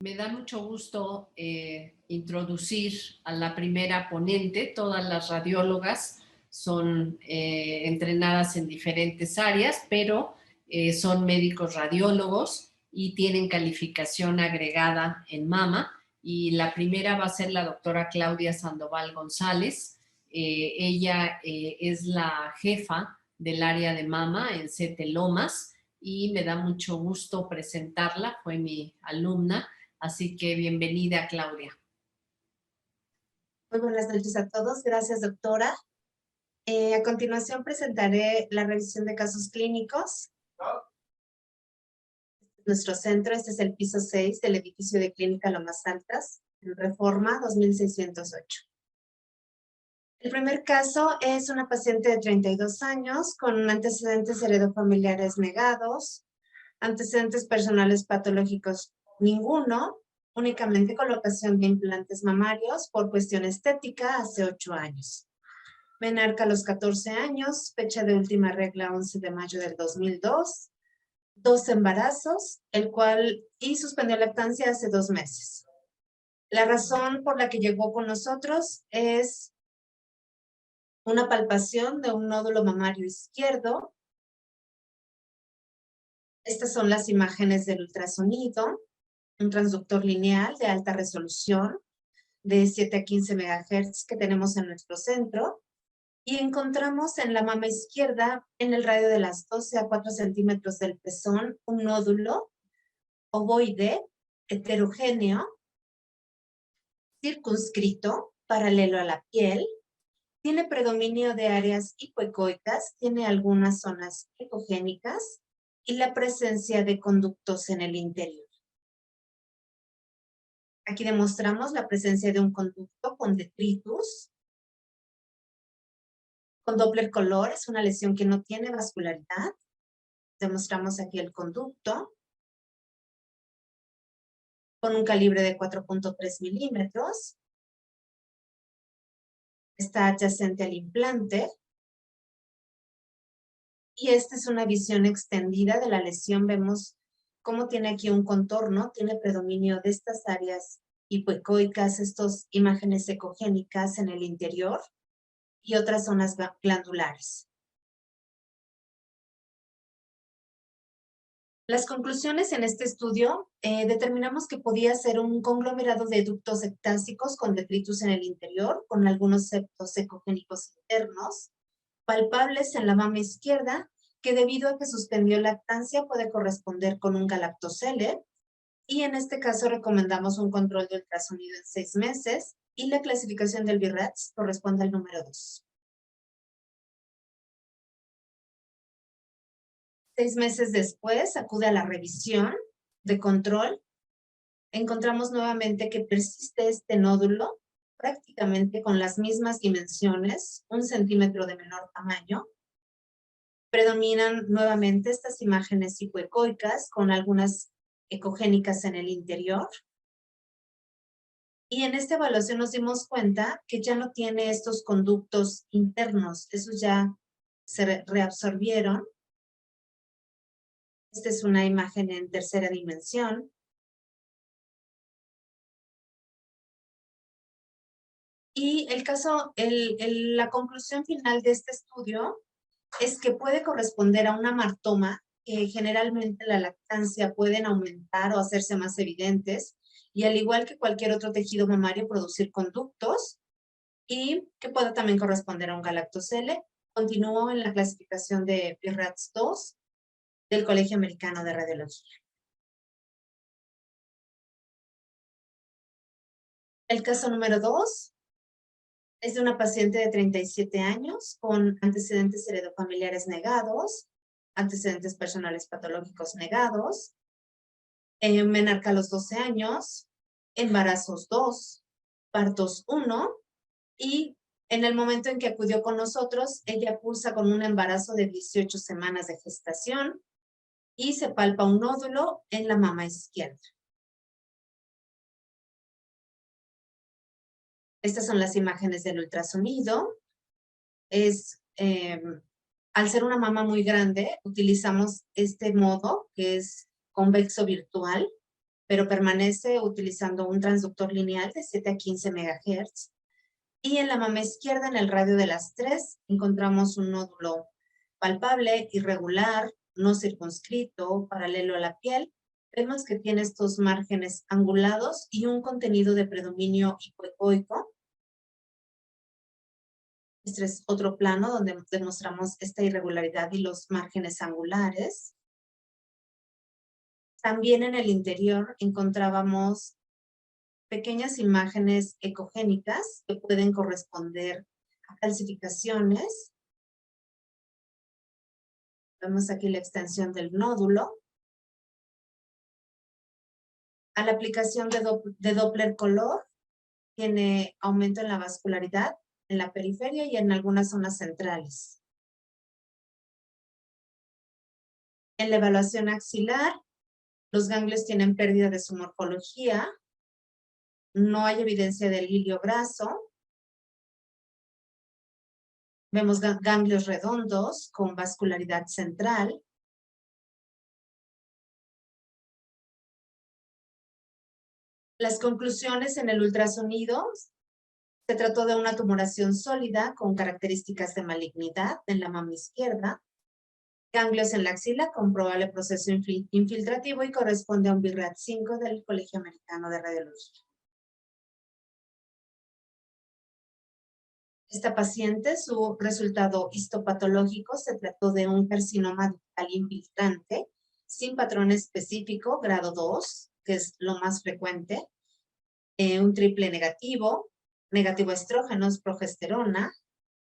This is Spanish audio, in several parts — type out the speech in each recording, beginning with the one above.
Me da mucho gusto introducir a la primera ponente. Todas las radiólogas son entrenadas en diferentes áreas, pero son médicos radiólogos y tienen calificación agregada en mama. Y la primera va a ser la doctora Claudia Sandoval González. Ella es la jefa del área de mama en CT Lomas y me da mucho gusto presentarla. Fue mi alumna. Así que bienvenida, Claudia. Muy buenas noches a todos. Gracias, doctora. A continuación presentaré la revisión de casos clínicos. Nuestro centro, este es el piso 6 del edificio de Clínica Lomas Altas, en Reforma 2608. El primer caso es una paciente de 32 años con antecedentes heredofamiliares negados, antecedentes personales patológicos ninguno, únicamente colocación de implantes mamarios por cuestión estética hace 8 años. Menarca a los 14 años, fecha de última regla 11 de mayo del 2002, 2 embarazos, y suspendió lactancia hace 2 meses. La razón por la que llegó con nosotros es una palpación de un nódulo mamario izquierdo. Estas son las imágenes del ultrasonido, un transductor lineal de alta resolución de 7 a 15 MHz que tenemos en nuestro centro. Y encontramos en la mama izquierda, en el radio de las 12 a 4 centímetros del pezón, un nódulo ovoide, heterogéneo, circunscrito, paralelo a la piel. Tiene predominio de áreas hipoecoicas, tiene algunas zonas ecogénicas y la presencia de conductos en el interior. Aquí demostramos la presencia de un conducto con detritus, con Doppler color, es una lesión que no tiene vascularidad. Demostramos aquí el conducto con un calibre de 4.3 milímetros. Está adyacente al implante. Y esta es una visión extendida de la lesión. Vemos cómo tiene aquí un contorno, tiene predominio de estas áreas hipoecoicas, estas imágenes ecogénicas en el interior y otras zonas glandulares. Las conclusiones en este estudio, determinamos que podía ser un conglomerado de ductos ectásicos con detritus en el interior, con algunos septos ecogénicos internos, palpables en la mama izquierda, que debido a que suspendió lactancia puede corresponder con un galactocele, y en este caso recomendamos un control de ultrasonido en 6 meses, y la clasificación del BIRATS corresponde al número 2. 6 meses después acude a la revisión de control. Encontramos nuevamente que persiste este nódulo prácticamente con las mismas dimensiones, 1 centímetro de menor tamaño. Predominan nuevamente estas imágenes hipoecoicas con algunas ecogénicas en el interior. Y en esta evaluación nos dimos cuenta que ya no tiene estos conductos internos, esos ya se reabsorbieron. Esta es una imagen en tercera dimensión. Y el caso, la conclusión final de este estudio es que puede corresponder a un amartoma, que generalmente la lactancia pueden aumentar o hacerse más evidentes, y al igual que cualquier otro tejido mamario, producir conductos, y que pueda también corresponder a un galactocele. Continúo en la clasificación de BIRATS 2 del Colegio Americano de Radiología. El caso número 2 es de una paciente de 37 años con antecedentes heredofamiliares negados, antecedentes personales patológicos negados, menarca a los 12 años, embarazos 2, partos 1, y en el momento en que acudió con nosotros, ella cursa con un embarazo de 18 semanas de gestación y se palpa un nódulo en la mama izquierda. Estas son las imágenes del ultrasonido. Al ser una mama muy grande, utilizamos este modo que es convexo virtual. pero permanece utilizando un transductor lineal de 7 a 15 MHz. Y en la mama izquierda, en el radio de las 3, encontramos un nódulo palpable, irregular, no circunscrito, paralelo a la piel. Vemos que tiene estos márgenes angulados y un contenido de predominio hipoecoico. Este es otro plano donde demostramos esta irregularidad y los márgenes angulares. También en el interior encontrábamos pequeñas imágenes ecogénicas que pueden corresponder a calcificaciones. Vemos aquí la extensión del nódulo. A la aplicación de Doppler color, tiene aumento en la vascularidad, en la periferia y en algunas zonas centrales. En la evaluación axilar, los ganglios tienen pérdida de su morfología. No hay evidencia del hilio graso. Vemos ganglios redondos con vascularidad central. Las conclusiones en el ultrasonido: se trató de una tumoración sólida con características de malignidad en la mama izquierda, ganglios en la axila con probable proceso infiltrativo y corresponde a un BIRAT 5 del Colegio Americano de Radiología. Esta paciente, su resultado histopatológico, se trató de un carcinoma ductal infiltrante sin patrón específico, grado 2, que es lo más frecuente, un triple negativo, negativo a estrógenos, progesterona,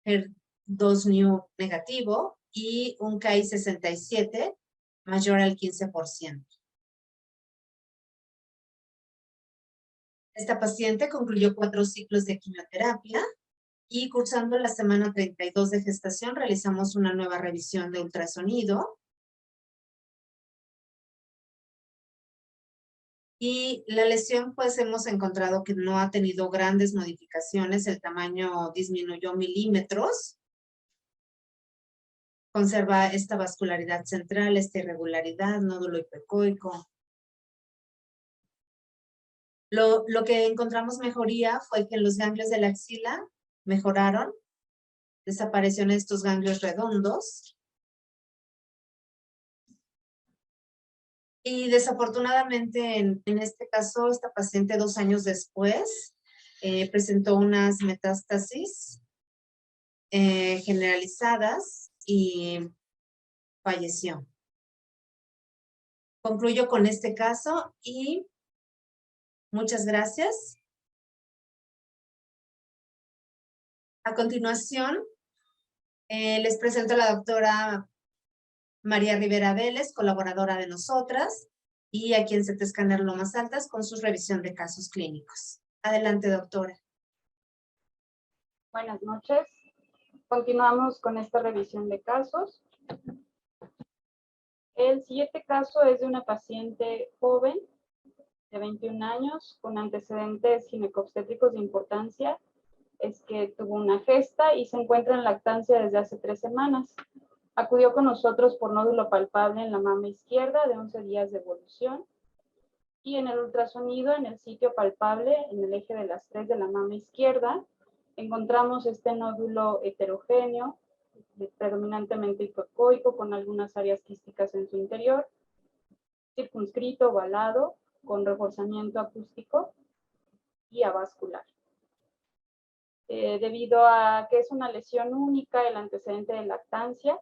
HER2 negativo y un Ki67 mayor al 15%. Esta paciente concluyó 4 ciclos de quimioterapia y cursando la semana 32 de gestación realizamos una nueva revisión de ultrasonido. Y la lesión, pues hemos encontrado que no ha tenido grandes modificaciones, el tamaño disminuyó milímetros. Conserva esta vascularidad central, esta irregularidad, nódulo hipoecoico. Lo que encontramos mejoría fue que los ganglios de la axila mejoraron, desaparecieron estos ganglios redondos. Y desafortunadamente en este caso, esta paciente 2 años después presentó unas metástasis generalizadas y falleció. Concluyo con este caso y muchas gracias. A continuación, les presento a la doctora María Rivera Vélez, colaboradora de nosotras, y a quien CT Escáner Lomas Altas con su revisión de casos clínicos. Adelante, doctora. Buenas noches. Continuamos con esta revisión de casos. El siguiente caso es de una paciente joven de 21 años con antecedentes ginecobstétricos de importancia. Es que tuvo una gesta y se encuentra en lactancia desde hace 3 semanas. Acudió con nosotros por nódulo palpable en la mama izquierda de 11 días de evolución y en el ultrasonido en el sitio palpable en el eje de las 3 de la mama izquierda encontramos este nódulo heterogéneo, predominantemente hipoecoico, con algunas áreas quísticas en su interior, circunscrito, ovalado, con reforzamiento acústico y avascular. Debido a que es una lesión única, el antecedente de lactancia,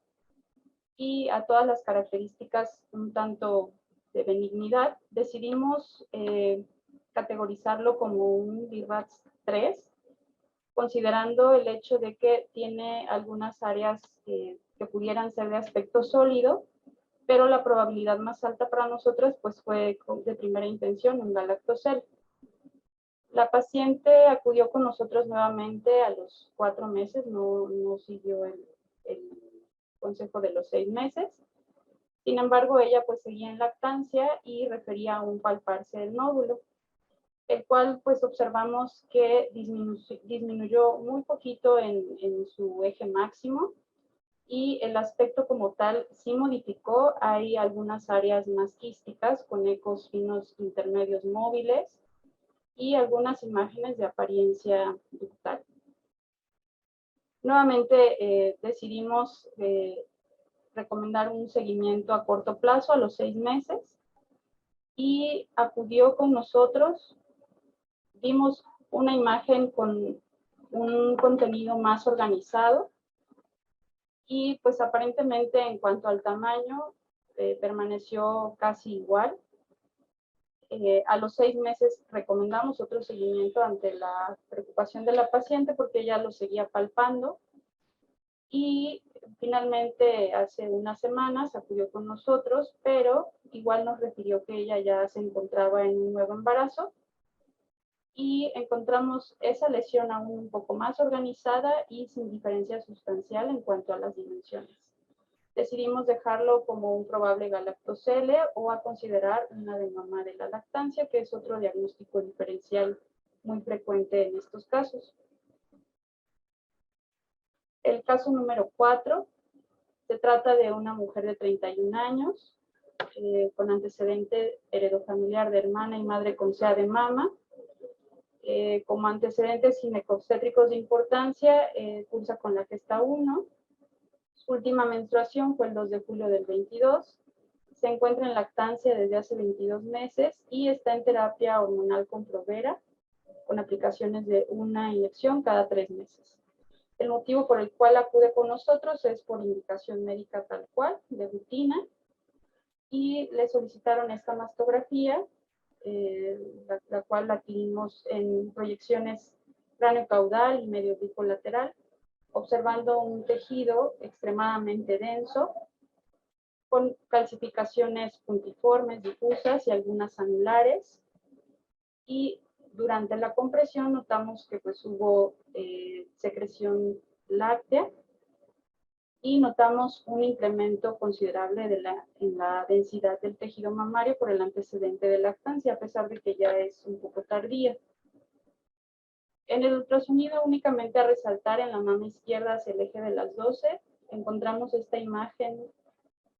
y a todas las características un tanto de benignidad, decidimos categorizarlo como un BIRAT 3, considerando el hecho de que tiene algunas áreas que pudieran ser de aspecto sólido, pero la probabilidad más alta para nosotros pues fue de primera intención un galactocele. La paciente acudió con nosotros nuevamente a los 4 meses, no siguió el consejo de los 6 meses. Sin embargo, ella pues seguía en lactancia y refería a un palparse del nódulo, el cual pues observamos que disminuyó muy poquito en su eje máximo, y el aspecto como tal sí modificó. Hay algunas áreas más quísticas con ecos finos intermedios móviles y algunas imágenes de apariencia ductal. Nuevamente decidimos recomendar un seguimiento a corto plazo a los 6 meses y acudió con nosotros. Vimos una imagen con un contenido más organizado y pues aparentemente en cuanto al tamaño permaneció casi igual. A los 6 meses recomendamos otro seguimiento ante la preocupación de la paciente porque ella lo seguía palpando y finalmente hace unas semanas acudió con nosotros, pero igual nos refirió que ella ya se encontraba en un nuevo embarazo y encontramos esa lesión aún un poco más organizada y sin diferencia sustancial en cuanto a las dimensiones. Decidimos dejarlo como un probable galactocele o a considerar un adenoma de la lactancia, que es otro diagnóstico diferencial muy frecuente en estos casos. El caso número 4 se trata de una mujer de 31 años con antecedente heredofamiliar de hermana y madre con CA de mama. Como antecedentes ginecobstétricos de importancia, cursa con la gesta 1. Su última menstruación fue el 2 de julio del 22. Se encuentra en lactancia desde hace 22 meses y está en terapia hormonal con Provera, con aplicaciones de una inyección cada 3 meses. El motivo por el cual acude con nosotros es por indicación médica tal cual, de rutina, y le solicitaron esta mastografía, la cual la adquirimos en proyecciones cráneo-caudal y medio bicolateral, observando un tejido extremadamente denso, con calcificaciones puntiformes, difusas y algunas anulares. Y durante la compresión notamos que pues hubo secreción láctea y notamos un incremento considerable en la densidad del tejido mamario por el antecedente de lactancia, a pesar de que ya es un poco tardía. En el ultrasonido, únicamente a resaltar en la mama izquierda hacia el eje de las 12, encontramos esta imagen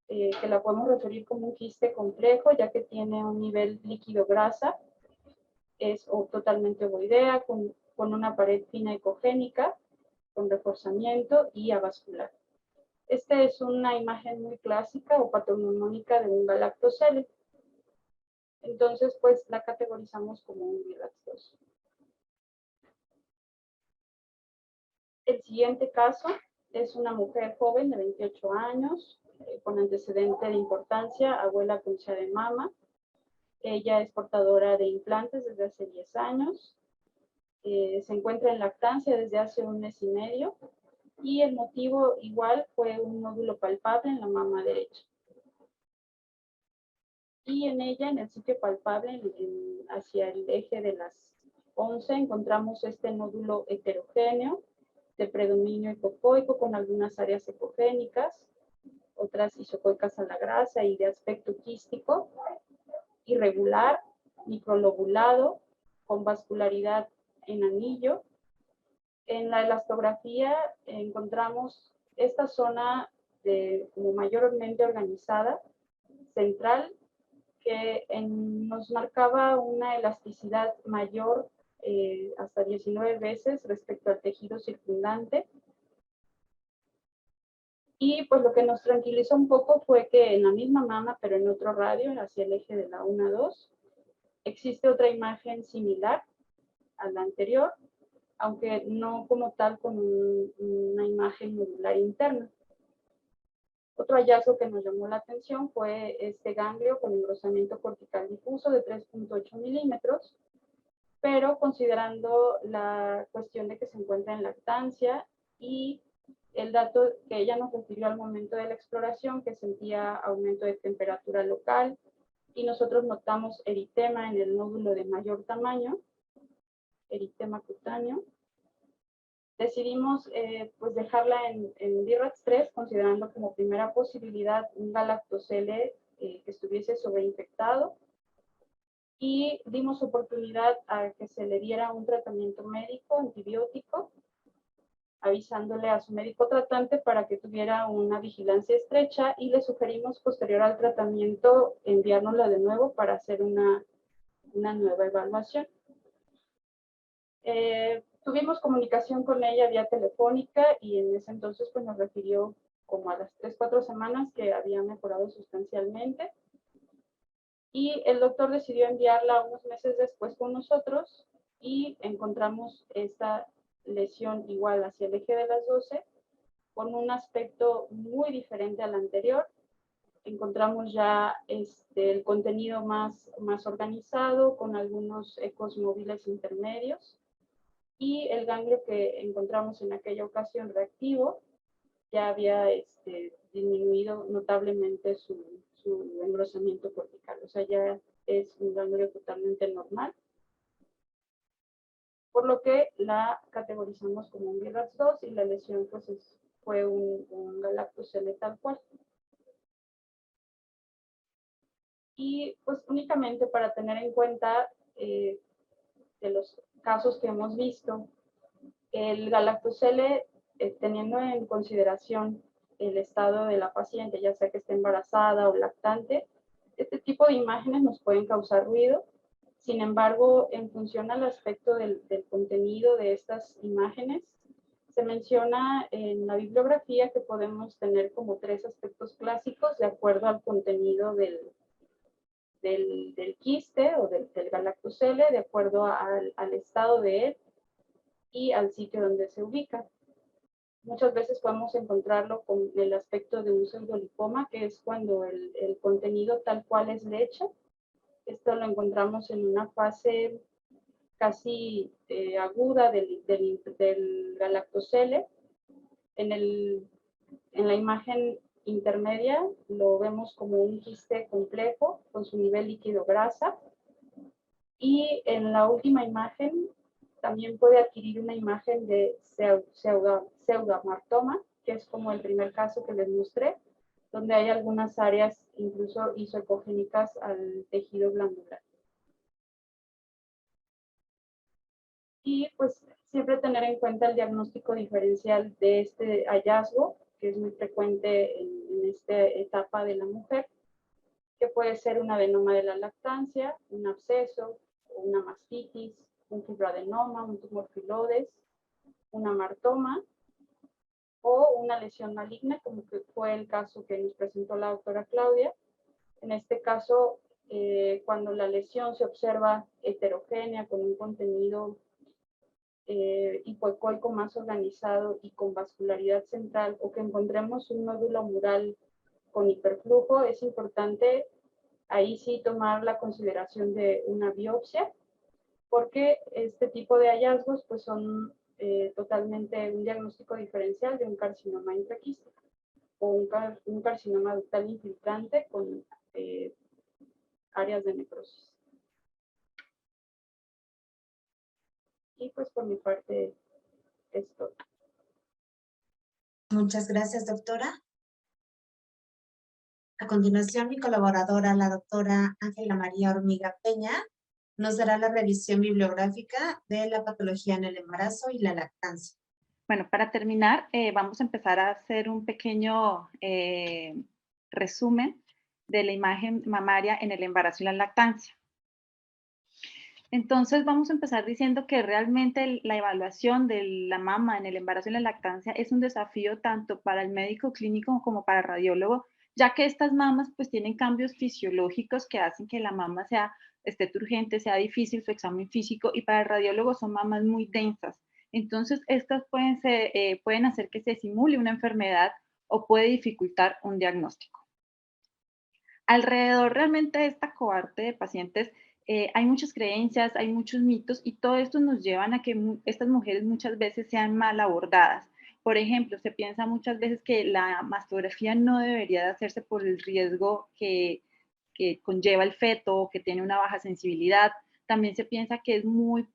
que la podemos referir como un quiste complejo, ya que tiene un nivel líquido-grasa, es totalmente ovoidea, con una pared fina ecogénica, con reforzamiento y avascular. Esta es una imagen muy clásica o patognomónica de un galactocele. Entonces, pues la categorizamos como un galactoso. El siguiente caso es una mujer joven de 28 años, con antecedente de importancia, abuela con CA de mama. Ella es portadora de implantes desde hace 10 años. Se encuentra en lactancia desde hace 1 mes y medio. Y el motivo igual fue un nódulo palpable en la mama derecha. Y en ella, en el sitio palpable, hacia el eje de las 11, encontramos este nódulo heterogéneo de predominio hipocoico con algunas áreas ecogénicas, otras isocoicas a la grasa y de aspecto quístico, irregular, microlobulado, con vascularidad en anillo. En la elastografía encontramos esta zona como mayormente organizada, central, que nos marcaba una elasticidad mayor hasta 19 veces respecto al tejido circundante. Y pues lo que nos tranquilizó un poco fue que en la misma mama, pero en otro radio, hacia el eje de la 1-2, existe otra imagen similar a la anterior, aunque no como tal con una imagen nodular interna. Otro hallazgo que nos llamó la atención fue este ganglio con engrosamiento cortical difuso de 3.8 milímetros, pero considerando la cuestión de que se encuentra en lactancia y el dato que ella nos refirió al momento de la exploración, que sentía aumento de temperatura local, y nosotros notamos eritema en el nódulo de mayor tamaño, eritema cutáneo, decidimos pues dejarla en DIRAX 3, considerando como primera posibilidad un galactocele que estuviese sobreinfectado, y dimos oportunidad a que se le diera un tratamiento médico antibiótico avisándole a su médico tratante para que tuviera una vigilancia estrecha, y le sugerimos posterior al tratamiento enviárnosla de nuevo para hacer una nueva evaluación. Tuvimos comunicación con ella vía telefónica y en ese entonces pues nos refirió como a las 3-4 semanas que había mejorado sustancialmente, y el doctor decidió enviarla unos meses después con nosotros y encontramos esta lesión igual hacia el eje de las 12 con un aspecto muy diferente al anterior. Encontramos ya el contenido más organizado, con algunos ecos móviles intermedios, y el ganglio que encontramos en aquella ocasión reactivo ya había disminuido notablemente su engrosamiento cortical, o sea, ya es un ganglio totalmente normal, por lo que la categorizamos como un BRAF 2 y la lesión pues fue un galactosele tal cual. Y pues únicamente para tener en cuenta de los casos que hemos visto, el galactosele, teniendo en consideración el estado de la paciente, ya sea que esté embarazada o lactante, este tipo de imágenes nos pueden causar ruido. Sin embargo, en función al aspecto del contenido de estas imágenes, se menciona en la bibliografía que podemos tener como 3 aspectos clásicos de acuerdo al contenido del quiste o del galactosele, de acuerdo al estado de él y al sitio donde se ubica. Muchas veces podemos encontrarlo con el aspecto de un pseudolipoma, que es cuando el contenido tal cual es leche. Esto lo encontramos en una fase casi aguda del galactosele. En la imagen intermedia lo vemos como un quiste complejo con su nivel líquido grasa, y en la última imagen también puede adquirir una imagen de pseudoamartoma, que es como el primer caso que les mostré, donde hay algunas áreas incluso isoecogénicas al tejido glandular. Y pues siempre tener en cuenta el diagnóstico diferencial de este hallazgo, que es muy frecuente en esta etapa de la mujer, que puede ser un adenoma de la lactancia, un absceso, una mastitis, un fibroadenoma, un tumor filodes, un amartoma o una lesión maligna, como que fue el caso que nos presentó la doctora Claudia. En este caso, cuando la lesión se observa heterogénea, con un contenido hipoecoico más organizado y con vascularidad central, o que encontremos un nódulo mural con hiperflujo, es importante ahí sí tomar la consideración de una biopsia, porque este tipo de hallazgos pues son totalmente un diagnóstico diferencial de un carcinoma intraquístico o un carcinoma ductal infiltrante con áreas de necrosis. Y pues por mi parte es todo. Muchas gracias, doctora. A continuación, mi colaboradora, la doctora Ángela María Hormiga Peña, nos dará la revisión bibliográfica de la patología en el embarazo y la lactancia. Bueno, para terminar, vamos a empezar a hacer un pequeño resumen de la imagen mamaria en el embarazo y la lactancia. Entonces, vamos a empezar diciendo que realmente la evaluación de la mama en el embarazo y la lactancia es un desafío tanto para el médico clínico como para el radiólogo, ya que estas mamas pues tienen cambios fisiológicos que hacen que la mama esté turgente, sea difícil su examen físico, y para el radiólogo son mamas muy densas. Entonces, estas pueden hacer que se simule una enfermedad o puede dificultar un diagnóstico. Alrededor realmente de esta cohorte de pacientes hay muchas creencias, hay muchos mitos, y todo esto nos llevan a que estas mujeres muchas veces sean mal abordadas. Por ejemplo, se piensa muchas veces que la mastografía no debería de hacerse por el riesgo que conlleva el feto, que tiene una baja sensibilidad. También se piensa que es muy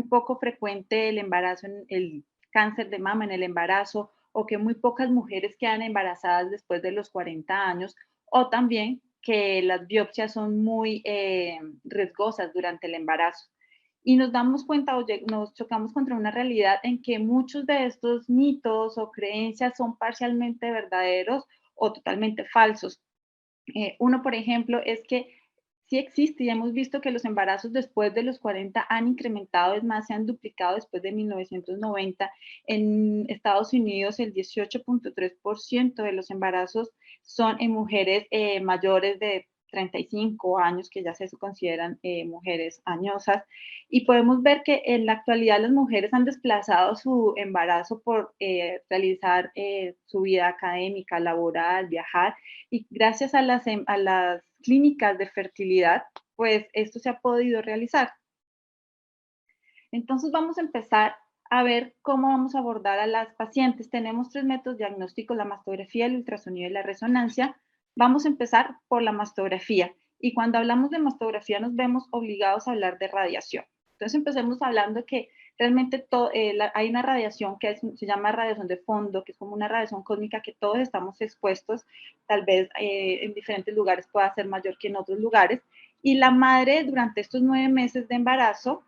poco frecuente el embarazo, el cáncer de mama en el embarazo, o que muy pocas mujeres quedan embarazadas después de los 40 años, o también que las biopsias son muy riesgosas durante el embarazo. Y nos damos cuenta o nos chocamos contra una realidad en que muchos de estos mitos o creencias son parcialmente verdaderos o totalmente falsos. Uno, por ejemplo, es que sí existe y hemos visto que los embarazos después de los 40 han incrementado, es más, se han duplicado después de 1990. En Estados Unidos, el 18.3% de los embarazos son en mujeres mayores de 35 años, que ya se consideran mujeres añosas. Y podemos ver que en la actualidad las mujeres han desplazado su embarazo por realizar su vida académica, laboral, viajar, y gracias a las clínicas de fertilidad, pues esto se ha podido realizar. Entonces vamos a empezar a ver cómo vamos a abordar a las pacientes. Tenemos 3 métodos diagnósticos: la mastografía, el ultrasonido y la resonancia. Vamos a empezar por la mastografía. Y cuando hablamos de mastografía nos vemos obligados a hablar de radiación. Entonces empecemos hablando que realmente hay una radiación que se llama radiación de fondo, que es como una radiación cósmica que todos estamos expuestos, tal vez en diferentes lugares pueda ser mayor que en otros lugares. Y la madre durante estos 9 meses de embarazo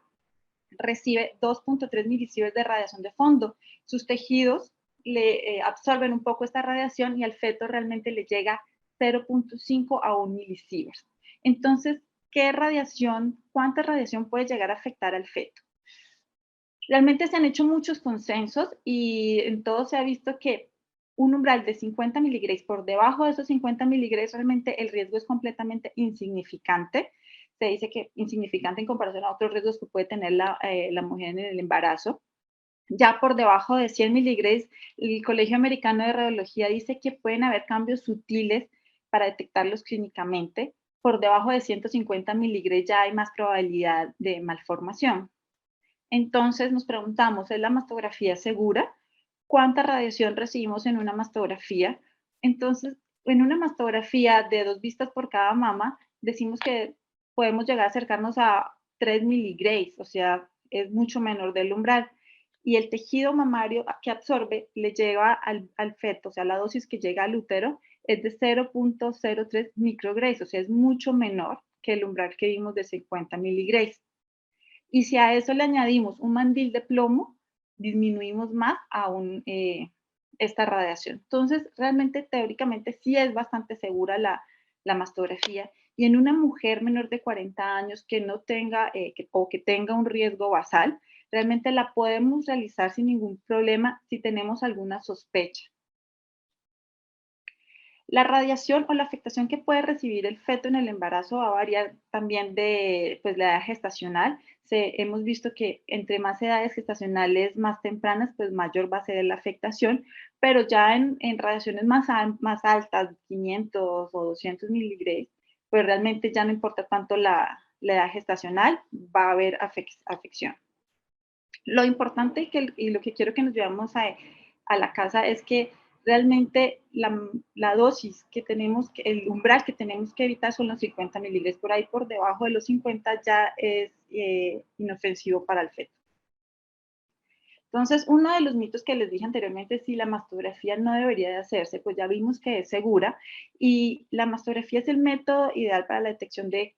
recibe 2.3 milisieverts de radiación de fondo. Sus tejidos le absorben un poco esta radiación y al feto realmente le llega 0.5 a 1 milisieverts. Entonces, ¿cuánta radiación puede llegar a afectar al feto? Realmente se han hecho muchos consensos y en todo se ha visto que un umbral de 50 miligrays, por debajo de esos 50 miligrays, realmente el riesgo es completamente insignificante. Se dice que insignificante en comparación a otros riesgos que puede tener la mujer en el embarazo. Ya por debajo de 100 miligrays, el Colegio Americano de Radiología dice que pueden haber cambios sutiles para detectarlos clínicamente. Por debajo de 150 miligrays ya hay más probabilidad de malformación. Entonces nos preguntamos, ¿es la mastografía segura? ¿Cuánta radiación recibimos en una mastografía? Entonces, en una mastografía de 2 vistas por cada mama, decimos que podemos llegar a acercarnos a 3 miligrays, o sea, es mucho menor del umbral. Y el tejido mamario que absorbe le lleva al feto, o sea, la dosis que llega al útero es de 0.03 micrograys, o sea, es mucho menor que el umbral que vimos de 50 miligrays. Y si a eso le añadimos un mandil de plomo, disminuimos más aún esta radiación. Entonces, realmente, teóricamente, sí es bastante segura la mastografía. Y en una mujer menor de 40 años que no tenga o que tenga un riesgo basal, realmente la podemos realizar sin ningún problema si tenemos alguna sospecha. La radiación o la afectación que puede recibir el feto en el embarazo va a variar también de la edad gestacional. Hemos visto que entre más edades gestacionales más tempranas, pues mayor va a ser la afectación, pero ya en radiaciones más altas, 500 o 200 miligrays, pues realmente ya no importa tanto la edad gestacional, va a haber afección. Lo importante y lo que quiero que nos llevamos a la casa es que realmente la dosis que tenemos, el umbral que tenemos que evitar son los 50 miligrays. Por ahí por debajo de los 50 ya es inofensivo para el feto. Entonces, uno de los mitos que les dije anteriormente es si la mastografía no debería de hacerse, pues ya vimos que es segura y la mastografía es el método ideal para la detección de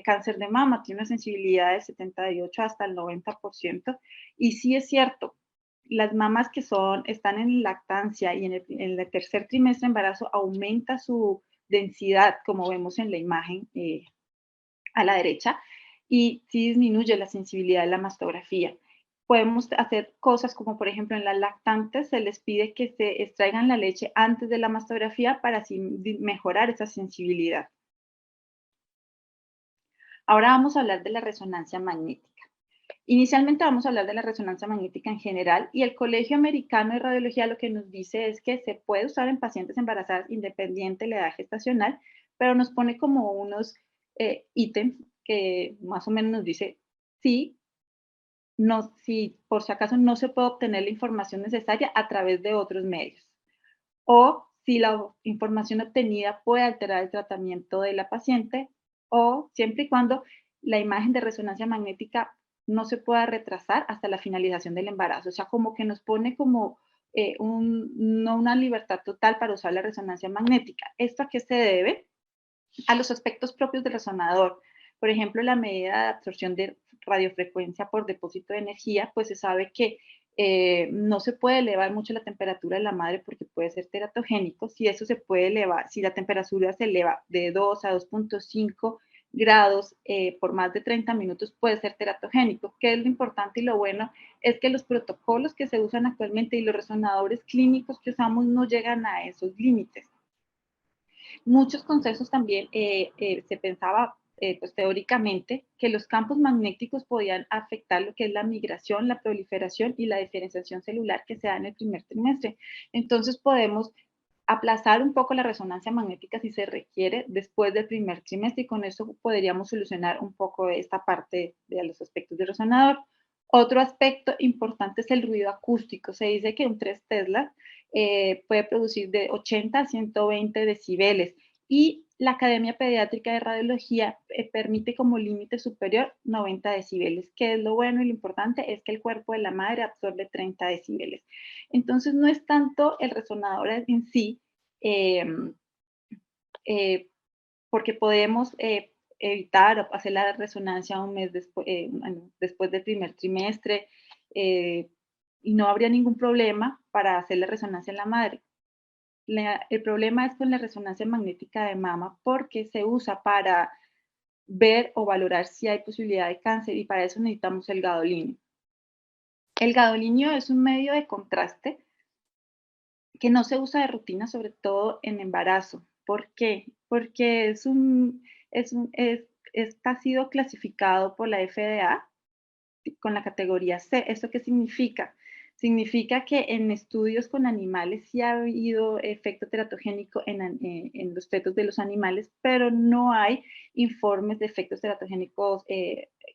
cáncer de mama, tiene una sensibilidad de 78 hasta el 90% y sí es cierto, las mamas que están en lactancia y en el tercer trimestre de embarazo aumenta su densidad, como vemos en la imagen a la derecha, y sí disminuye la sensibilidad de la mastografía. Podemos hacer cosas como, por ejemplo, en las lactantes se les pide que se extraigan la leche antes de la mastografía para así mejorar esa sensibilidad. Ahora vamos a hablar de la resonancia magnética. Inicialmente vamos a hablar de la resonancia magnética en general y el Colegio Americano de Radiología lo que nos dice es que se puede usar en pacientes embarazadas independiente de la edad gestacional, pero nos pone como unos ítems que más o menos nos dice sí, no, si por si acaso no se puede obtener la información necesaria a través de otros medios. O si la información obtenida puede alterar el tratamiento de la paciente o siempre y cuando la imagen de resonancia magnética no se pueda retrasar hasta la finalización del embarazo. O sea, como que nos pone como no una libertad total para usar la resonancia magnética. ¿Esto a qué se debe? A los aspectos propios del resonador. Por ejemplo, la medida de absorción radiofrecuencia por depósito de energía, pues se sabe que no se puede elevar mucho la temperatura de la madre porque puede ser teratogénico. Si eso se puede elevar, si la temperatura se eleva de 2 a 2.5 grados por más de 30 minutos, puede ser teratogénico. ¿Qué es lo importante y lo bueno? Es que los protocolos que se usan actualmente y los resonadores clínicos que usamos no llegan a esos límites. Muchos consensos también se pensaba pues teóricamente que los campos magnéticos podían afectar lo que es la migración, la proliferación y la diferenciación celular que se da en el primer trimestre. Entonces podemos aplazar un poco la resonancia magnética si se requiere después del primer trimestre y con eso podríamos solucionar un poco esta parte de los aspectos del resonador. Otro aspecto importante es el ruido acústico. Se dice que un 3 Tesla puede producir de 80 a 120 decibeles y la Academia Pediátrica de Radiología permite como límite superior 90 decibeles, que es lo bueno y lo importante es que el cuerpo de la madre absorbe 30 decibeles. Entonces no es tanto el resonador en sí, porque podemos evitar o hacer la resonancia un mes después del primer trimestre y no habría ningún problema para hacer la resonancia en la madre. El problema es con la resonancia magnética de mama porque se usa para ver o valorar si hay posibilidad de cáncer y para eso necesitamos el gadolinio. El gadolinio es un medio de contraste que no se usa de rutina, sobre todo en embarazo. ¿Por qué? Porque está ha sido clasificado por la FDA con la categoría C. ¿Esto qué significa? Significa que en estudios con animales sí ha habido efecto teratogénico en los fetos de los animales, pero no hay informes de efectos teratogénicos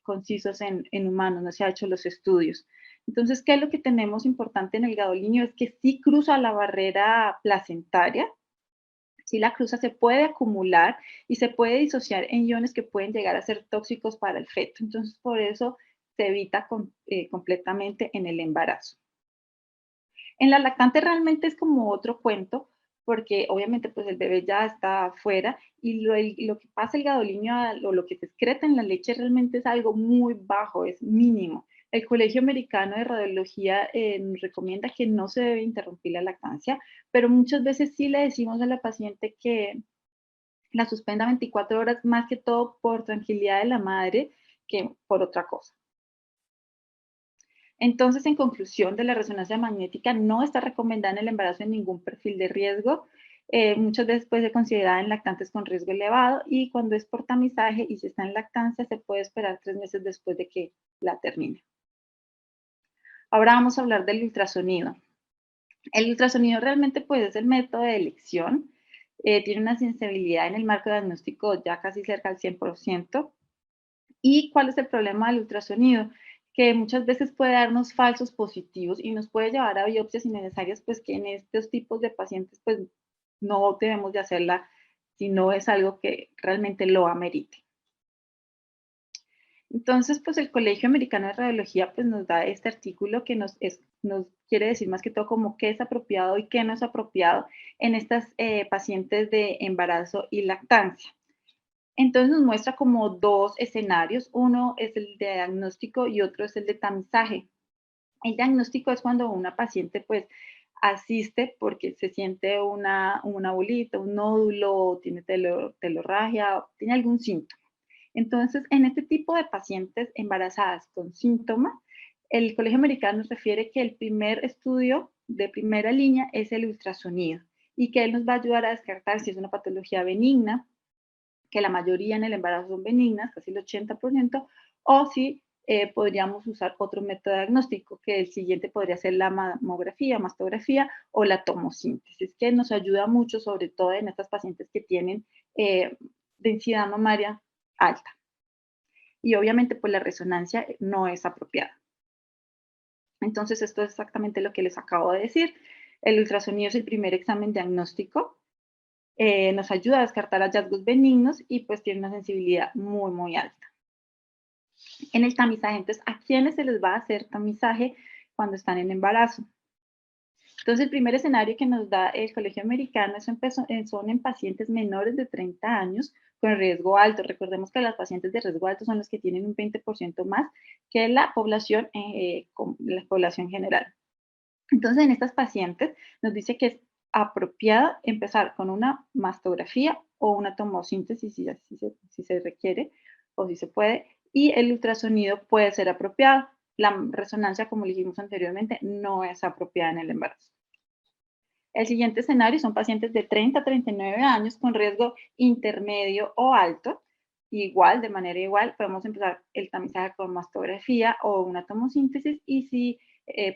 concisos en humanos, no se han hecho los estudios. Entonces, ¿qué es lo que tenemos importante en el gadolinio? Es que sí cruza la barrera placentaria, si la cruza se puede acumular y se puede disociar en iones que pueden llegar a ser tóxicos para el feto. Entonces, por eso se evita completamente en el embarazo. En la lactante realmente es como otro cuento, porque obviamente pues el bebé ya está afuera y lo que pasa el gadolinio o lo que se excreta en la leche realmente es algo muy bajo, es mínimo. El Colegio Americano de Radiología nos recomienda que no se debe interrumpir la lactancia, pero muchas veces sí le decimos a la paciente que la suspenda 24 horas, más que todo por tranquilidad de la madre que por otra cosa. Entonces, en conclusión, de la resonancia magnética no está recomendada en el embarazo en ningún perfil de riesgo. Muchas veces puede ser considerada en lactantes con riesgo elevado y cuando es por tamizaje y si está en lactancia se puede esperar 3 meses después de que la termine. Ahora vamos a hablar del ultrasonido. El ultrasonido realmente pues, es el método de elección. Tiene una sensibilidad en el marco diagnóstico ya casi cerca al 100%. ¿Y cuál es el problema del ultrasonido? Que muchas veces puede darnos falsos positivos y nos puede llevar a biopsias innecesarias, pues que en estos tipos de pacientes pues no debemos de hacerla si no es algo que realmente lo amerite. Entonces, pues el Colegio Americano de Radiología pues nos da este artículo que nos quiere decir más que todo como qué es apropiado y qué no es apropiado en estas pacientes de embarazo y lactancia. Entonces nos muestra como 2 escenarios, uno es el de diagnóstico y otro es el de tamizaje. El diagnóstico es cuando una paciente pues asiste porque se siente una bolita, un nódulo, tiene telorragia, tiene algún síntoma. Entonces, en este tipo de pacientes embarazadas con síntomas, el Colegio Americano nos refiere que el primer estudio de primera línea es el ultrasonido y que él nos va a ayudar a descartar si es una patología benigna, que la mayoría en el embarazo son benignas, casi el 80%, o si podríamos usar otro método diagnóstico, que el siguiente podría ser la mamografía, mastografía o la tomosíntesis, que nos ayuda mucho, sobre todo en estas pacientes que tienen densidad mamaria alta. Y obviamente, pues la resonancia no es apropiada. Entonces, esto es exactamente lo que les acabo de decir. El ultrasonido es el primer examen diagnóstico. Nos ayuda a descartar hallazgos benignos y pues tiene una sensibilidad muy, muy alta. En el tamizaje, entonces, ¿a quiénes se les va a hacer tamizaje cuando están en embarazo? Entonces, el primer escenario que nos da el Colegio Americano son en pacientes menores de 30 años con riesgo alto. Recordemos que las pacientes de riesgo alto son los que tienen un 20% más que la población general. Entonces, en estas pacientes nos dice que es apropiado empezar con una mastografía o una tomosíntesis si se requiere o si se puede, y el ultrasonido puede ser apropiado. La resonancia, como dijimos anteriormente, no es apropiada en el embarazo. El siguiente escenario son pacientes de 30 a 39 años con riesgo intermedio o alto. Igual, de manera igual, podemos empezar el tamizaje con mastografía o una tomosíntesis, y si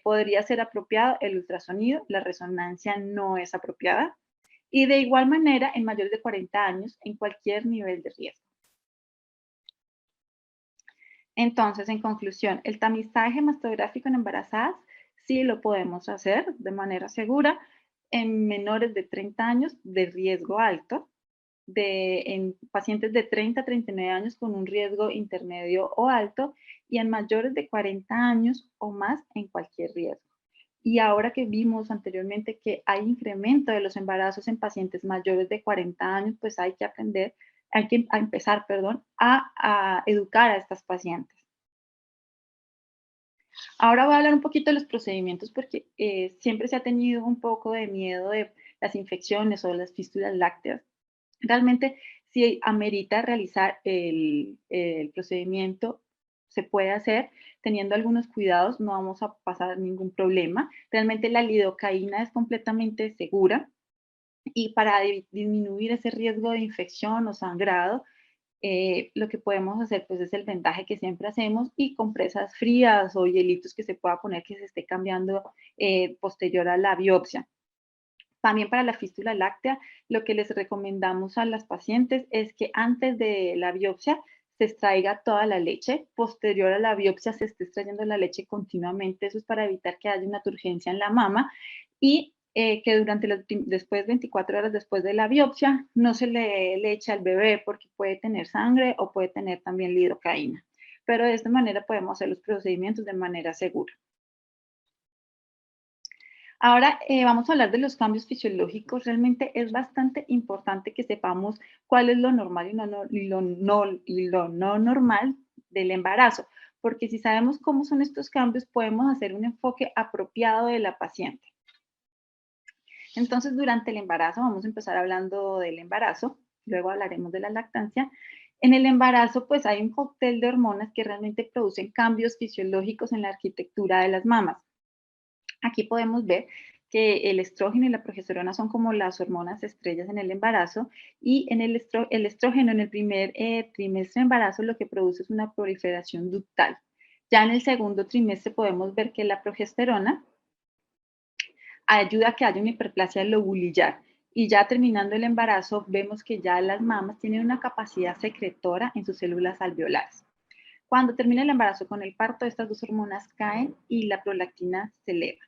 podría ser apropiado el ultrasonido, la resonancia no es apropiada. Y de igual manera, en mayores de 40 años, en cualquier nivel de riesgo. Entonces, en conclusión, el tamizaje mastográfico en embarazadas sí lo podemos hacer de manera segura en menores de 30 años de riesgo alto, en pacientes de 30 a 39 años con un riesgo intermedio o alto, y en mayores de 40 años o más en cualquier riesgo. Y ahora que vimos anteriormente que hay incremento de los embarazos en pacientes mayores de 40 años, pues hay que empezar a educar a estas pacientes. Ahora voy a hablar un poquito de los procedimientos, porque siempre se ha tenido un poco de miedo de las infecciones o las fístulas lácteas. Realmente, si amerita realizar el procedimiento, se puede hacer teniendo algunos cuidados, no vamos a pasar ningún problema. Realmente la lidocaína es completamente segura, y para disminuir ese riesgo de infección o sangrado, lo que podemos hacer pues es el vendaje que siempre hacemos, y compresas frías o hielitos que se pueda poner que se esté cambiando posterior a la biopsia. También para la fístula láctea, lo que les recomendamos a las pacientes es que antes de la biopsia se extraiga toda la leche. Posterior a la biopsia se esté extrayendo la leche continuamente. Eso es para evitar que haya una turgencia en la mama, y que después 24 horas después de la biopsia no se le dé leche al bebé, porque puede tener sangre o puede tener también lidocaína. Pero de esta manera podemos hacer los procedimientos de manera segura. Ahora vamos a hablar de los cambios fisiológicos. Realmente es bastante importante que sepamos cuál es lo normal y lo no normal del embarazo, porque si sabemos cómo son estos cambios, podemos hacer un enfoque apropiado de la paciente. Entonces, durante el embarazo, vamos a empezar hablando del embarazo, luego hablaremos de la lactancia. En el embarazo, pues hay un cóctel de hormonas que realmente producen cambios fisiológicos en la arquitectura de las mamas. Aquí podemos ver que el estrógeno y la progesterona son como las hormonas estrellas en el embarazo, y en el estrógeno en el primer trimestre de embarazo lo que produce es una proliferación ductal. Ya en el segundo trimestre podemos ver que la progesterona ayuda a que haya una hiperplasia lobulillar, y ya terminando el embarazo vemos que ya las mamas tienen una capacidad secretora en sus células alveolares. Cuando termina el embarazo con el parto, estas dos hormonas caen y la prolactina se eleva.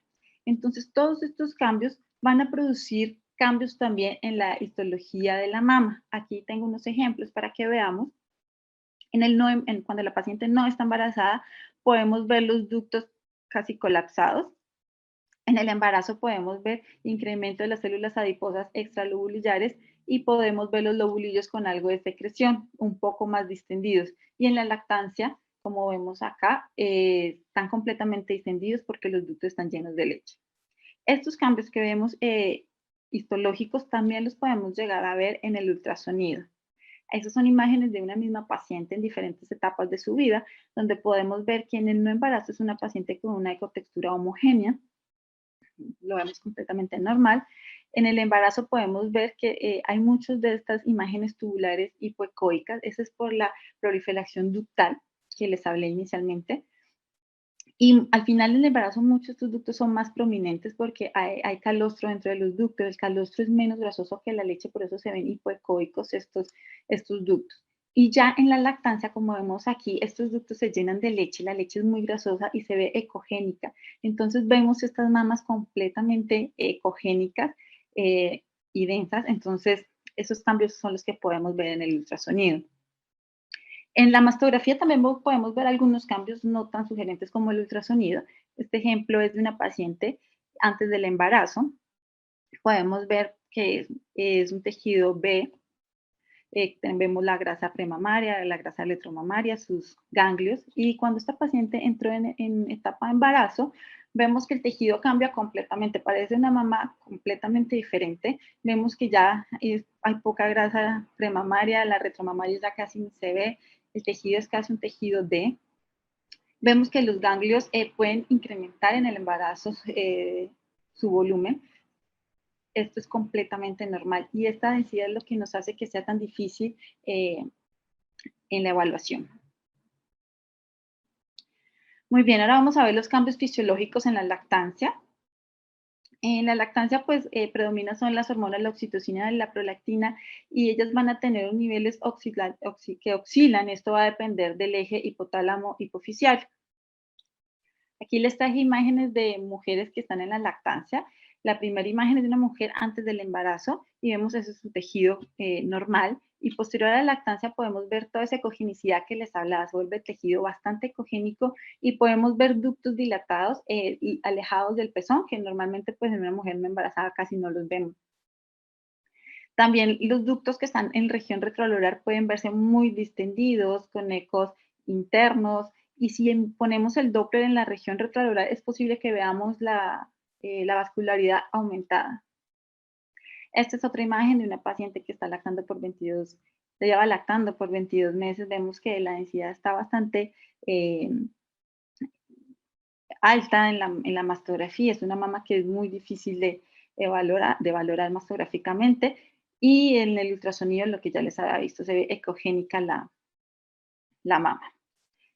Entonces, todos estos cambios van a producir cambios también en la histología de la mama. Aquí tengo unos ejemplos para que veamos. Cuando la paciente no está embarazada, podemos ver los ductos casi colapsados. En el embarazo podemos ver incremento de las células adiposas extralobulillares, y podemos ver los lobulillos con algo de secreción, un poco más distendidos. Y en la lactancia, como vemos acá, están completamente distendidos porque los ductos están llenos de leche. Estos cambios que vemos histológicos también los podemos llegar a ver en el ultrasonido. Esas son imágenes de una misma paciente en diferentes etapas de su vida, donde podemos ver que en el no embarazo es una paciente con una ecotextura homogénea, lo vemos completamente normal. En el embarazo podemos ver que hay muchas de estas imágenes tubulares hipoecoicas. Eso es por la proliferación ductal que les hablé inicialmente. Y al final del embarazo muchos de estos ductos son más prominentes porque hay calostro dentro de los ductos. El calostro es menos grasoso que la leche, por eso se ven hipoecoicos estos ductos. Y ya en la lactancia, como vemos aquí, estos ductos se llenan de leche, la leche es muy grasosa y se ve ecogénica. Entonces vemos estas mamas completamente ecogénicas y densas. Entonces esos cambios son los que podemos ver en el ultrasonido. En la mastografía también podemos ver algunos cambios no tan sugerentes como el ultrasonido. Este ejemplo es de una paciente antes del embarazo. Podemos ver que es un tejido B. Vemos la grasa premamaria, la grasa retromamaria, sus ganglios, y cuando esta paciente entró en etapa de embarazo, vemos que el tejido cambia completamente, parece una mama completamente diferente. Vemos que ya hay poca grasa premamaria, la retromamaria ya casi ni se ve, el tejido es casi un tejido D. Vemos que los ganglios pueden incrementar en el embarazo su volumen. Esto es completamente normal y esta densidad es lo que nos hace que sea tan difícil en la evaluación. Muy bien, ahora vamos a ver los cambios fisiológicos en la lactancia. En la lactancia, pues, predomina son las hormonas, la oxitocina y la prolactina, y ellas van a tener unos niveles que oscilan. Esto va a depender del eje hipotálamo-hipoficial. Aquí les traje imágenes de mujeres que están en la lactancia. La primera imagen es de una mujer antes del embarazo y vemos ese es su tejido normal. Y posterior a la lactancia podemos ver toda esa ecogenicidad que les hablaba, se vuelve el tejido bastante ecogénico y podemos ver ductos dilatados y alejados del pezón, que normalmente pues en una mujer no embarazada casi no los vemos. También los ductos que están en región retroalular pueden verse muy distendidos, con ecos internos, y si ponemos el Doppler en la región retroalular es posible que veamos la vascularidad aumentada. Esta es otra imagen de una paciente que está lactando por 22, se lleva lactando por 22 meses. Vemos que la densidad está bastante alta en la mastografía. Es una mama que es muy difícil de valorar mastográficamente. Y en el ultrasonido, lo que ya les había visto, se ve ecogénica la mama.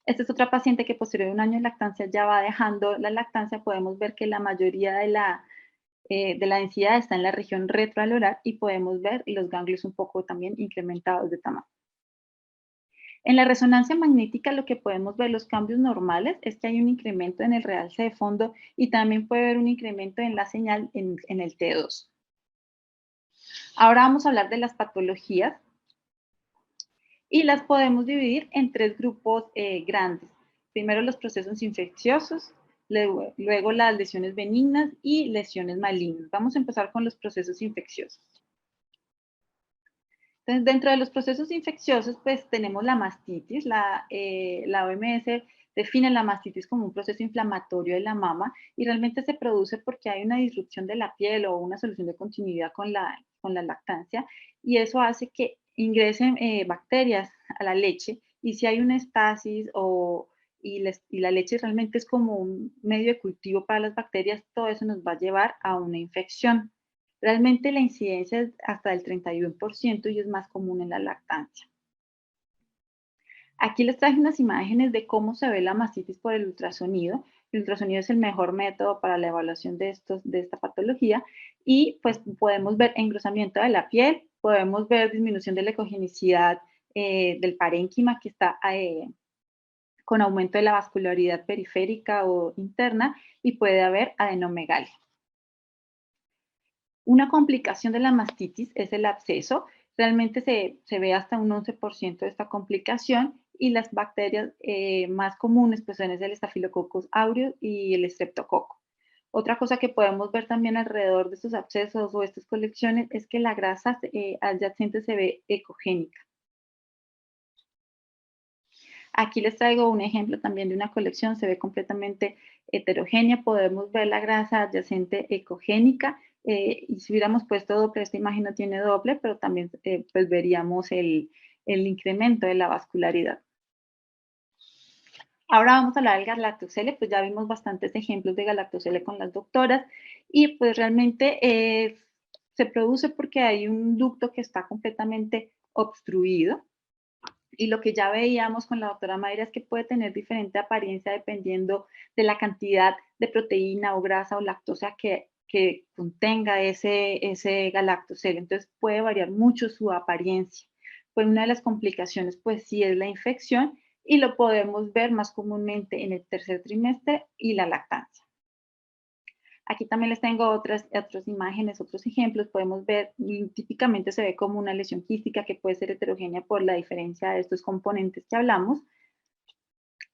Esta es otra paciente que posterior a un año de lactancia ya va dejando la lactancia. Podemos ver que la mayoría de la densidad está en la región retroalular y podemos ver los ganglios un poco también incrementados de tamaño. En la resonancia magnética lo que podemos ver los cambios normales es que hay un incremento en el realce de fondo y también puede haber un incremento en la señal en el T2. Ahora vamos a hablar de las patologías y las podemos dividir en tres grupos grandes. Primero los procesos infecciosos, luego las lesiones benignas y lesiones malignas. Vamos a empezar con los procesos infecciosos. Entonces, dentro de los procesos infecciosos, pues tenemos la mastitis. La OMS define la mastitis como un proceso inflamatorio de la mama y realmente se produce porque hay una disrupción de la piel o una solución de continuidad con la lactancia y eso hace que ingresen bacterias a la leche y si hay una estasis y la leche realmente es como un medio de cultivo para las bacterias, todo eso nos va a llevar a una infección. Realmente la incidencia es hasta del 31% y es más común en la lactancia. Aquí les traje unas imágenes de cómo se ve la mastitis por el ultrasonido. El ultrasonido es el mejor método para la evaluación de esta patología y pues podemos ver engrosamiento de la piel, podemos ver disminución de la ecogenicidad del parénquima que está con aumento de la vascularidad periférica o interna y puede haber adenomegalia. Una complicación de la mastitis es el absceso. Realmente se ve hasta un 11% de esta complicación y las bacterias más comunes pues son el Staphylococcus aureus y el Streptococcus. Otra cosa que podemos ver también alrededor de estos abscesos o estas colecciones es que la grasa adyacente se ve ecogénica. Aquí les traigo un ejemplo también de una colección, se ve completamente heterogénea, podemos ver la grasa adyacente ecogénica y si hubiéramos puesto Doppler, esta imagen no tiene Doppler, pero también pues veríamos el incremento de la vascularidad. Ahora vamos a hablar del galactosele, pues ya vimos bastantes ejemplos de galactosele con las doctoras y pues realmente se produce porque hay un ducto que está completamente obstruido. Y lo que ya veíamos con la doctora Mayra es que puede tener diferente apariencia dependiendo de la cantidad de proteína o grasa o lactosa que contenga ese galactosele. Entonces puede variar mucho su apariencia. Pues una de las complicaciones pues sí es la infección y lo podemos ver más comúnmente en el tercer trimestre y la lactancia. Aquí también les tengo otras imágenes, otros ejemplos. Podemos ver, típicamente se ve como una lesión quística que puede ser heterogénea por la diferencia de estos componentes que hablamos.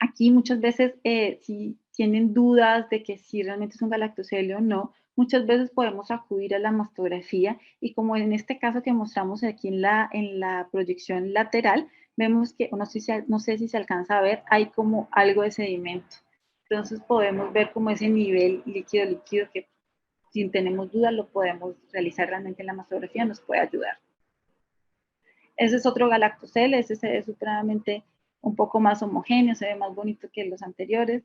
Aquí muchas veces, si tienen dudas de que si realmente es un galactocelio o no, muchas veces podemos acudir a la mastografía y como en este caso que mostramos aquí en la proyección lateral, vemos que, no sé si se alcanza a ver, hay como algo de sedimento. Entonces podemos ver como ese nivel líquido-líquido que si tenemos dudas lo podemos realizar realmente en la mastografía, nos puede ayudar. Ese es otro galactocele, ese se ve supremamente un poco más homogéneo, se ve más bonito que los anteriores.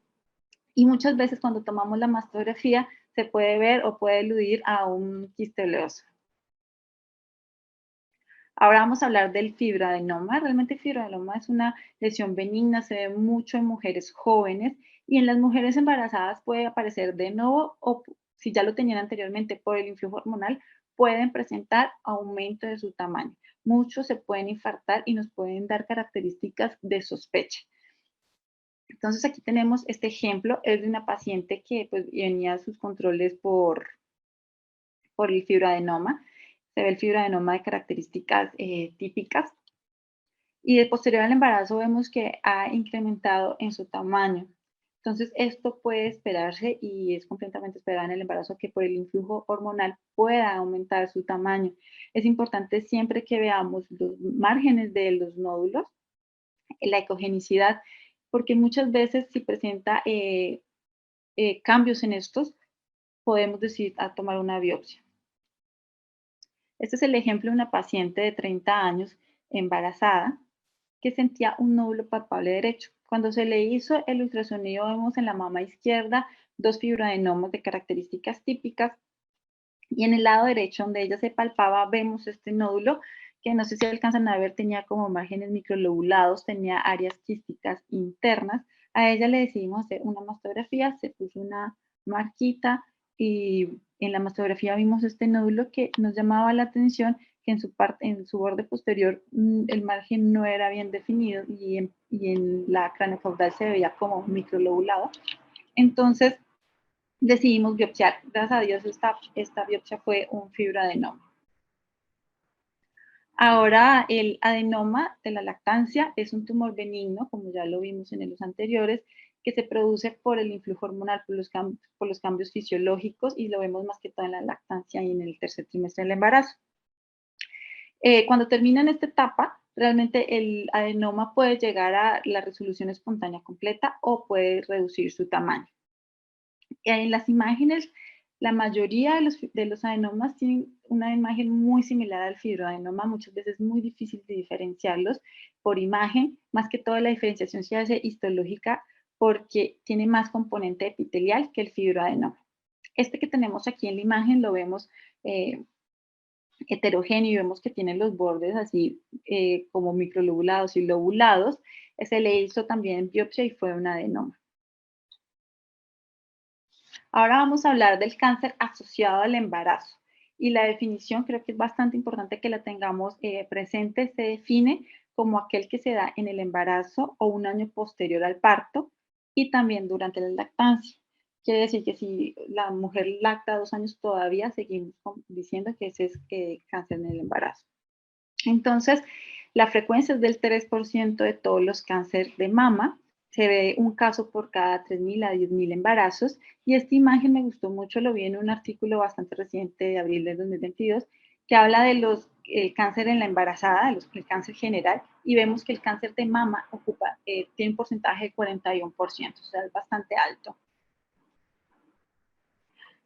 Y muchas veces cuando tomamos la mastografía se puede ver o puede eludir a un quiste oleoso. Ahora vamos a hablar del fibroadenoma. Realmente el fibroadenoma es una lesión benigna, se ve mucho en mujeres jóvenes y en las mujeres embarazadas puede aparecer de nuevo o si ya lo tenían anteriormente por el influjo hormonal, pueden presentar aumento de su tamaño. Muchos se pueden infartar y nos pueden dar características de sospecha. Entonces aquí tenemos este ejemplo, es de una paciente que pues, venía a sus controles por el fibroadenoma. Se ve el fibroadenoma de características típicas. Y de posterior al embarazo vemos que ha incrementado en su tamaño. Entonces esto puede esperarse y es completamente esperado en el embarazo que por el influjo hormonal pueda aumentar su tamaño. Es importante siempre que veamos los márgenes de los nódulos, la ecogenicidad, porque muchas veces si presenta cambios en estos, podemos decidir a tomar una biopsia. Este es el ejemplo de una paciente de 30 años embarazada que sentía un nódulo palpable derecho. Cuando se le hizo el ultrasonido vemos en la mama izquierda 2 fibroadenomas de características típicas y en el lado derecho donde ella se palpaba vemos este nódulo que no sé si alcanzan a ver, tenía como márgenes microlobulados, tenía áreas quísticas internas. A ella le decidimos hacer una mastografía, se puso una marquita y en la mastografía vimos este nódulo que nos llamaba la atención que en su borde posterior el margen no era bien definido y en la craneocaudal se veía como microlobulado. Entonces decidimos biopsiar. Gracias a Dios esta biopsia fue un fibroadenoma. Ahora, el adenoma de la lactancia es un tumor benigno, como ya lo vimos en los anteriores, que se produce por el influjo hormonal, por los cambios fisiológicos, y lo vemos más que todo en la lactancia y en el tercer trimestre del embarazo. Cuando termina en esta etapa, realmente el adenoma puede llegar a la resolución espontánea completa o puede reducir su tamaño. En las imágenes, la mayoría de los adenomas tienen una imagen muy similar al fibroadenoma, muchas veces es muy difícil de diferenciarlos por imagen, más que todo la diferenciación se hace histológica porque tiene más componente epitelial que el fibroadenoma. Este que tenemos aquí en la imagen lo vemos heterogéneo y vemos que tiene los bordes así como microlobulados y lobulados. Se le hizo también biopsia y fue un adenoma. Ahora vamos a hablar del cáncer asociado al embarazo. Y la definición creo que es bastante importante que la tengamos presente. Se define como aquel que se da en el embarazo o un año posterior al parto y también durante la lactancia. Quiere decir que si la mujer lacta 2 años todavía, seguimos diciendo que ese es cáncer en el embarazo. Entonces, la frecuencia es del 3% de todos los cánceres de mama. Se ve un caso por cada 3.000 a 10.000 embarazos. Y esta imagen me gustó mucho, lo vi en un artículo bastante reciente de abril de 2022, que habla de el cáncer en la embarazada, el cáncer general, y vemos que el cáncer de mama tiene un porcentaje de 41%, o sea, es bastante alto.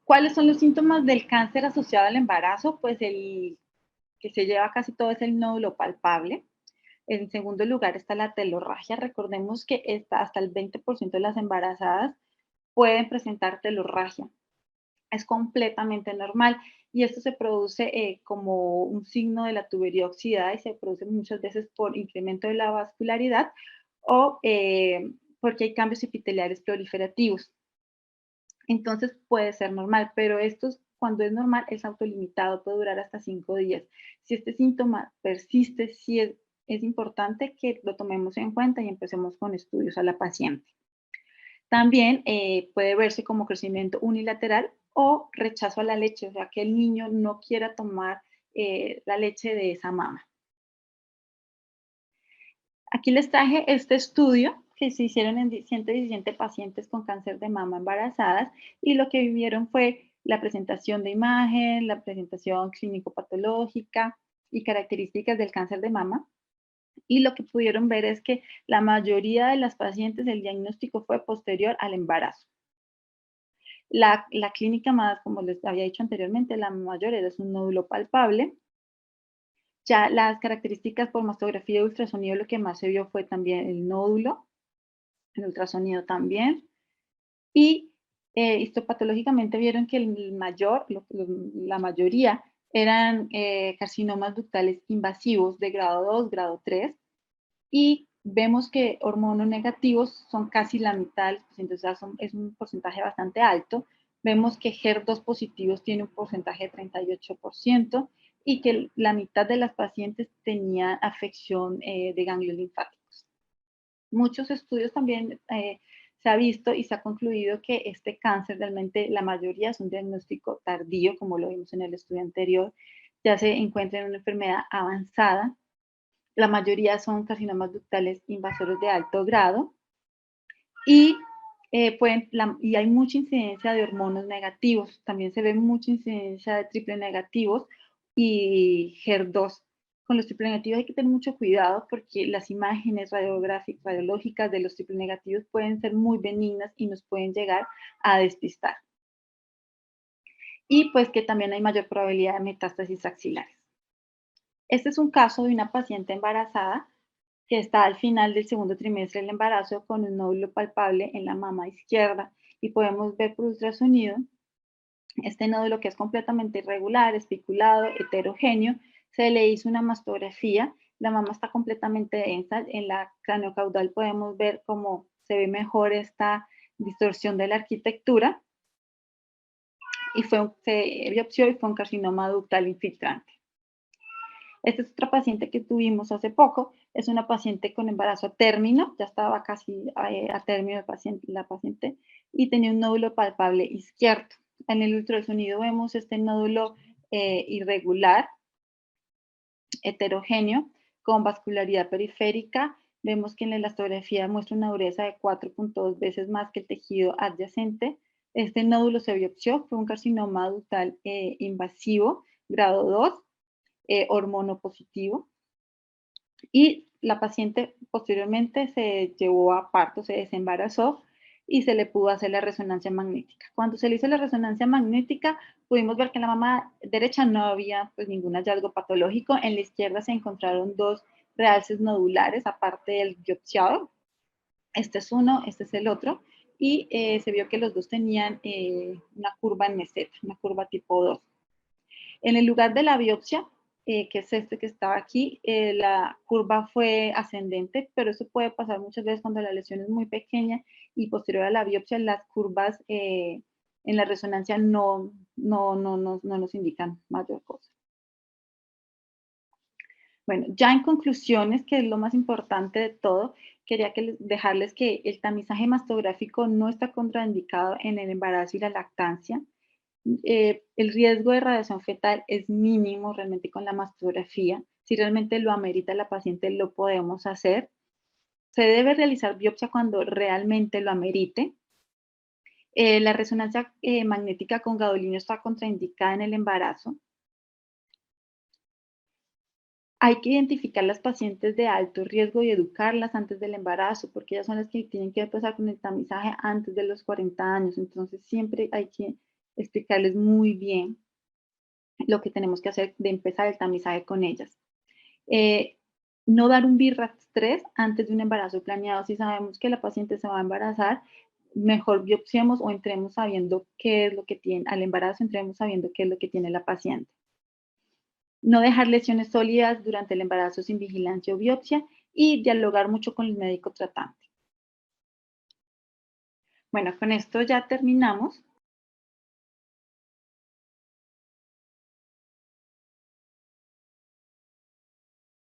¿Cuáles son los síntomas del cáncer asociado al embarazo? Pues el que se lleva casi todo es el nódulo palpable. En segundo lugar está la telorragia. Recordemos que hasta el 20% de las embarazadas pueden presentar telorragia. Es completamente normal y esto se produce como un signo de la tubería oxidada y se produce muchas veces por incremento de la vascularidad o porque hay cambios epiteliales proliferativos. Entonces puede ser normal, pero cuando es normal es autolimitado, puede durar hasta 5 días. Si este síntoma persiste, sí es importante que lo tomemos en cuenta y empecemos con estudios a la paciente. También puede verse como crecimiento unilateral o rechazo a la leche, o sea, que el niño no quiera tomar la leche de esa mama. Aquí les traje este estudio que se hicieron en 117 pacientes con cáncer de mama embarazadas y lo que vivieron fue la presentación de imagen, la presentación clínico-patológica y características del cáncer de mama. Y lo que pudieron ver es que la mayoría de las pacientes, el diagnóstico fue posterior al embarazo. La clínica más, como les había dicho anteriormente, la mayor era un nódulo palpable. Ya las características por mastografía y ultrasonido, lo que más se vio fue también el nódulo, el ultrasonido también. Y histopatológicamente vieron que la mayoría eran carcinomas ductales invasivos de grado 2, grado 3. Y vemos que hormononegativos son casi la mitad de los pacientes, o sea, es un porcentaje bastante alto. Vemos que HER2 positivos tiene un porcentaje de 38% y que la mitad de las pacientes tenía afección de ganglios linfáticos. Muchos estudios también se ha visto y se ha concluido que este cáncer realmente la mayoría es un diagnóstico tardío, como lo vimos en el estudio anterior, ya se encuentra en una enfermedad avanzada. La mayoría son carcinomas ductales invasores de alto grado y, y hay mucha incidencia de hormonos negativos. También se ve mucha incidencia de triple negativos y HER2. Con los triple negativos hay que tener mucho cuidado porque las imágenes radiológicas de los triple negativos pueden ser muy benignas y nos pueden llegar a despistar. Y pues que también hay mayor probabilidad de metástasis axilares. Este es un caso de una paciente embarazada que está al final del segundo trimestre del embarazo con un nódulo palpable en la mama izquierda y podemos ver por ultrasonido este nódulo que es completamente irregular, especulado, heterogéneo. Se le hizo una mastografía, la mama está completamente densa, en la craneocaudal podemos ver cómo se ve mejor esta distorsión de la arquitectura y se biopsió y fue un carcinoma ductal infiltrante. Esta es otra paciente que tuvimos hace poco, es una paciente con embarazo a término, ya estaba casi a término la paciente y tenía un nódulo palpable izquierdo. En el ultrasonido vemos este nódulo irregular, heterogéneo, con vascularidad periférica. Vemos que en la elastografía muestra una dureza de 4.2 veces más que el tejido adyacente. Este nódulo se biopsió, fue un carcinoma ductal invasivo, grado 2, hormonopositivo. Y la paciente posteriormente se llevó a parto, se desembarazó y se le pudo hacer la resonancia magnética. Cuando se le hizo la resonancia magnética, pudimos ver que en la mama derecha no había pues, ningún hallazgo patológico. En la izquierda se encontraron dos realces nodulares, aparte del biopsiado. Este es uno, este es el otro. Y se vio que los dos tenían una curva en meseta, una curva tipo 2. En el lugar de la biopsia, que es este que estaba aquí, la curva fue ascendente, pero eso puede pasar muchas veces cuando la lesión es muy pequeña y posterior a la biopsia las curvas en la resonancia no nos indican mayor cosa. Bueno, ya en conclusiones, que es lo más importante de todo, quería dejarles que el tamizaje mastográfico no está contraindicado en el embarazo y la lactancia. El riesgo de radiación fetal es mínimo realmente con la mastografía. Si realmente lo amerita la paciente, lo podemos hacer. Se debe realizar biopsia cuando realmente lo amerite. La resonancia magnética con gadolínio está contraindicada en el embarazo. Hay que identificar las pacientes de alto riesgo y educarlas antes del embarazo, porque ellas son las que tienen que empezar con el tamizaje antes de los 40 años. Entonces, siempre hay que explicarles muy bien lo que tenemos que hacer de empezar el tamizaje con ellas. No dar un BRAF 3 antes de un embarazo planeado. Si sabemos que la paciente se va a embarazar, mejor biopsiemos o entremos sabiendo qué es lo que tiene, al embarazo entremos sabiendo qué es lo que tiene la paciente. No dejar lesiones sólidas durante el embarazo sin vigilancia o biopsia y dialogar mucho con el médico tratante. Bueno, con esto ya terminamos.